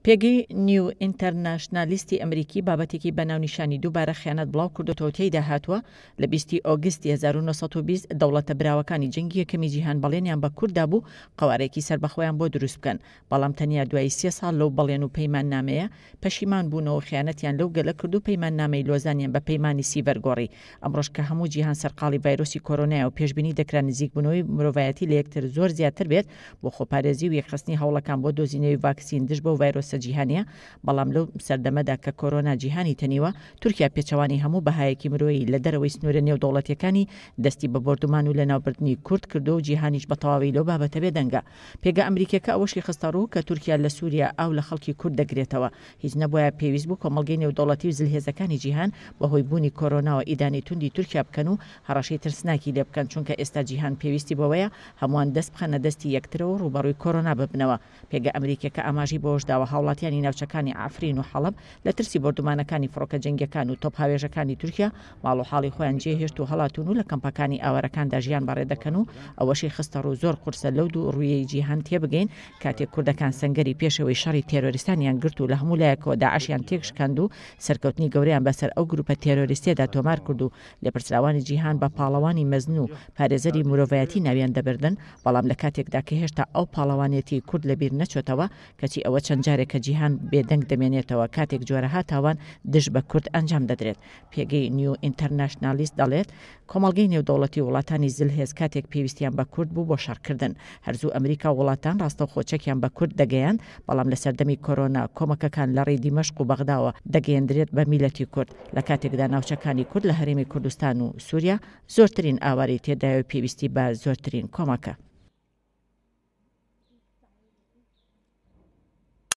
پێگەی نیو ئینتەرناشنالیستی ئەمریکی بابەتێکی بەناونیشانی دووبارە خیانەت بڵاو کردوتەوە تێیدا هاتووە لە 20 ئۆگستی 1920 دەوڵەتە براوەکانی جەنگی یەکەمی جیهان بەڵێنیان بە کووردا بوو قەوارێکی سەربەخۆیان بۆ دروست بکەن، بەڵام تەنیا دوای 30 ساڵ لەو بەڵێن و پەیمان نامەیە پەشیمان بوونەوە خیانەتیان لەو گەلە کرد و پەیمان نامەی لۆزانیان بە پەیمانی سیڤەر گۆڕی. ئەمڕۆژ کە هەموو جیهان سەرقاڵی ڤایرۆسی کۆرۆنایە و پێشبینی دەکرا نزیک بوونەوەی مرۆڤایەتی لە یەکتر زۆر زیاتر بێت بۆ خۆپارێزی و یەکخستنی هەوڵەکان بۆ دۆزینەوەی ڤاکسین دژ بەو ڤایرۆسە جیهانیە، بەڵام لەو سەردەمەدا کە کۆرۆنا جیهانی تەنیوە تورکیا پێچەوانی هەموو بەهایەکی مرۆیی لە دەرەوەی سنوورە نێودەوڵەتیەکانی دەستی بە بردومان و لە ناوبردنی کورد کردو و جیهانیش بە تەواوی لەو بابەتە بێدەنگە. پێگە ئەمریکەکە ئەوەشی خستە ڕوو کە تورکیا لە سووریا ئاو لە خەڵکی کورد دەگرێتەوە، هیچ نەبووە پێویست بوو کۆمەڵگەی نێودەوڵەتی و زلهێزەکانی جیهان بەهۆی بوونی کۆرۆناوە ئیدانی توندی تورکیا بکەن و هەڕەشەی ترسناکی لێ بکەن، چونکە ئێستا جیهان پێویستی بەوەیە هەمووان دەست بخەنە دەستی یەکترەوە ڕوبەڕووی کۆرۆنا ببنەوە. پێگە ئەمریکەکە ئاماژی بۆش داوە هاوڵاتیانی ناوچەکانی ئافرین و حەڵەب لە ترسی بردومانەکانی فڕۆکە جەنگیەکان و تۆپ هاوێژەکانی تورکیا ماڵ و حاڵی خۆیان جێهێشت و هەڵاتون و لە کەمپەکانی ئاوارەکاندا ژیان بەڕێ دەکەن و ئەوەشی خستە ڕوو زۆر قورسە لەو دوو ڕوویەی جیهان تێبگەین کاتێک کوردەکان سەنگەری پێشەوەی شەڕی تێرۆریستانیان گرت و لە هەموو لایەکەوە داعشیان تێکشکاند و سەرکەوتنی گەورەیان بەسەر ئەو گروپە تێرۆریستێدا تۆمار کرد و لێپرسراوانی جیهان بە پاڵەوانی مەزن و پارێزەری مرۆڤایەتی ناویان دەبردن، بەڵام لە کاتێکدا کە هێشتا ئەو پاڵەوانێتی کورد لەبیر نەچۆتەوە کەچی ئەوە چەند جارێکە جیهان بێدەنگ دەمێنێتەوە کاتێک جۆرەها تاوان دژ بە کورد ئەنجام دەدرێت. پێگەی نیو ئینتەرناشنالیست دەڵێت کۆمەڵگەی نێودەوڵەتی وڵاتانی زلهێز کاتێک پێویستیان بە کورد بوو بۆ شەڕکردن، هەرزوو ئەمریکا وڵاتان ڕاستە خۆچەکیان بە کورد دەگەیاند، بەڵام لە سەردەمی کۆرۆنا کۆمەکەکان لە ڕێی دیمەشق و بەغداوە دەگەیەندرێت بە میلەتی کورد، لە کاتێکدا ناوچەکانی کورد لە هەرێمی کوردستان و سووریا زۆرترین ئاواری تێدایە و پێویستی بە زۆرترین کۆمەکە.